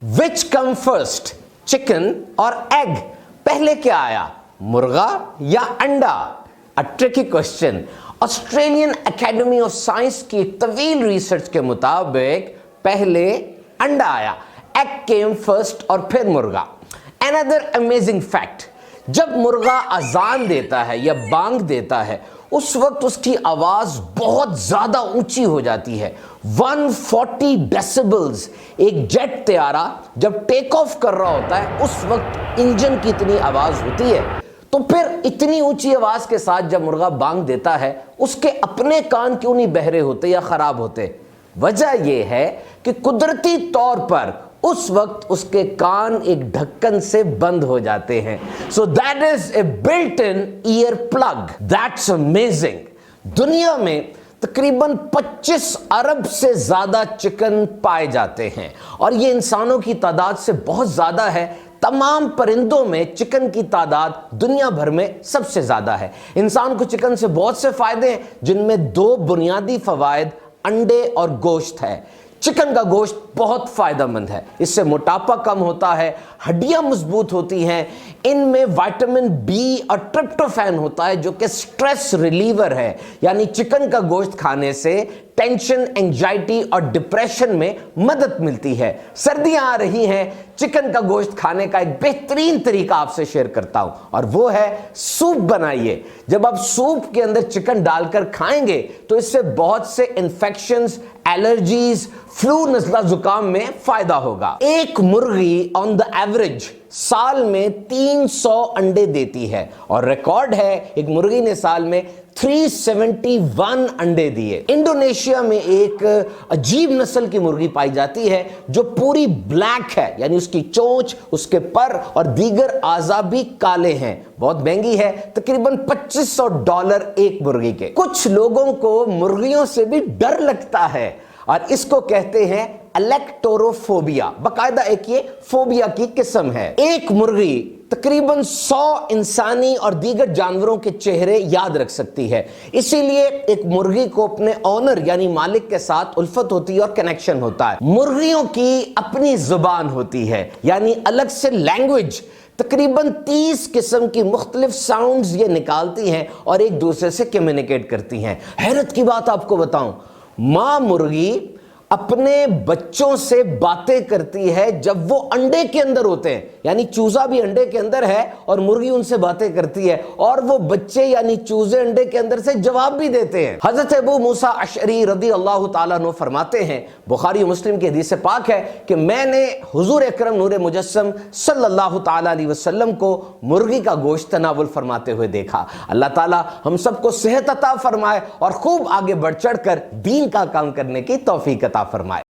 विच come first, chicken और egg? पहले क्या आया, मुर्गा या अंडा? A tricky question. Australian academy of science की तवील रिसर्च के मुताबिक पहले अंडा आया, एग केम फर्स्ट और फिर मुर्गा। Another amazing fact, जब मुर्गा अजान देता है या बांग देता है उस वक्त उसकी आवाज बहुत ज्यादा ऊंची हो जाती है, 140 डेसिबल्स। एक जेट तैयारा जब टेक ऑफ कर रहा होता है उस वक्त इंजन की इतनी आवाज होती है, तो फिर इतनी ऊंची आवाज के साथ जब मुर्गा बांग देता है उसके अपने कान क्यों नहीं बहरे होते या खराब होते? वजह यह है कि कुदरती तौर पर उस वक्त उसके कान एक ढक्कन से बंद हो जाते हैं। So that is a built in ear plug. That's amazing. दुनिया में तकरीबन 25 अरब से ज्यादा चिकन पाए जाते हैं और ये इंसानों की तादाद से बहुत ज्यादा है। तमाम परिंदों में चिकन की तादाद दुनिया भर में सबसे ज्यादा है। इंसान को चिकन से बहुत से फायदे हैं, जिनमें दो बुनियादी फवायद अंडे और गोश्त है। चिकन का गोश्त बहुत फायदेमंद है, इससे मोटापा कम होता है, हड्डियां मजबूत होती हैं, इनमें विटामिन बी और ट्रिप्टोफैन होता है जो कि स्ट्रेस रिलीवर है। यानी चिकन का गोश्त खाने से टेंशन, एंजाइटी और डिप्रेशन में मदद मिलती है। सर्दियां आ रही हैं, चिकन का गोश्त खाने का एक बेहतरीन तरीका आपसे शेयर करता हूं और वो है सूप बनाइए। जब आप सूप के अंदर चिकन डालकर खाएंगे तो इससे बहुत से इन्फेक्शंस, एलर्जीज, फ्लू, नज़ला जुकाम में फायदा होगा। एक मुर्गी ऑन द एवरेज साल में 300 अंडे देती है और रिकॉर्ड है एक मुर्गी ने साल में 371 अंडे दिए। इंडोनेशिया में एक अजीब नस्ल की मुर्गी पाई जाती है जो पूरी ब्लैक है, यानी उसकी चोंच, उसके पर और दीगर आज़ा भी काले हैं। बहुत महंगी है, तकरीबन $2500 एक मुर्गी के। कुछ लोगों को मुर्गियों से भी डर लगता है और इसको कहते हैं एलेक्टोरोफोबिया। बाकायदा एक ये फोबिया की किस्म है। एक मुर्गी तकरीबन 100 इंसानी और दीगर जानवरों के चेहरे याद रख सकती है, इसीलिए एक मुर्गी को अपने ऑनर यानी मालिक के साथ उल्फत होती है और कनेक्शन होता है। मुर्गियों की अपनी जुबान होती है, यानी अलग से लैंग्वेज। तकरीबन 30 किस्म की मुख्तलिफ साउंड्स ये निकालती हैं और एक दूसरे से कम्युनिकेट करती हैं। हैरत की बात आपको बताऊं, मां मुर्गी अपने बच्चों से बातें करती है जब वो अंडे के अंदर होते हैं, यानी चूजा भी अंडे के अंदर है और मुर्गी उनसे बातें करती है और वो बच्चे यानी चूजे अंडे के अंदर से जवाब भी देते हैं। हजरत अबू मूसा अशअरी रज़ी अल्लाह ताला अन्हु फरमाते हैं, बुखारी और मुस्लिम की हदीस से पाक है कि मैंने हुजूर अकरम नूर मुजस्सम सल्लल्लाहु ताला अलैहि वसल्लम को मुर्गी का गोश्त तनावुल फरमाते हुए देखा। अल्लाह ताला हम सबको सेहत अता फरमाए और खूब आगे बढ़ चढ़ कर दीन का काम करने की तौफीक अता फरमाए।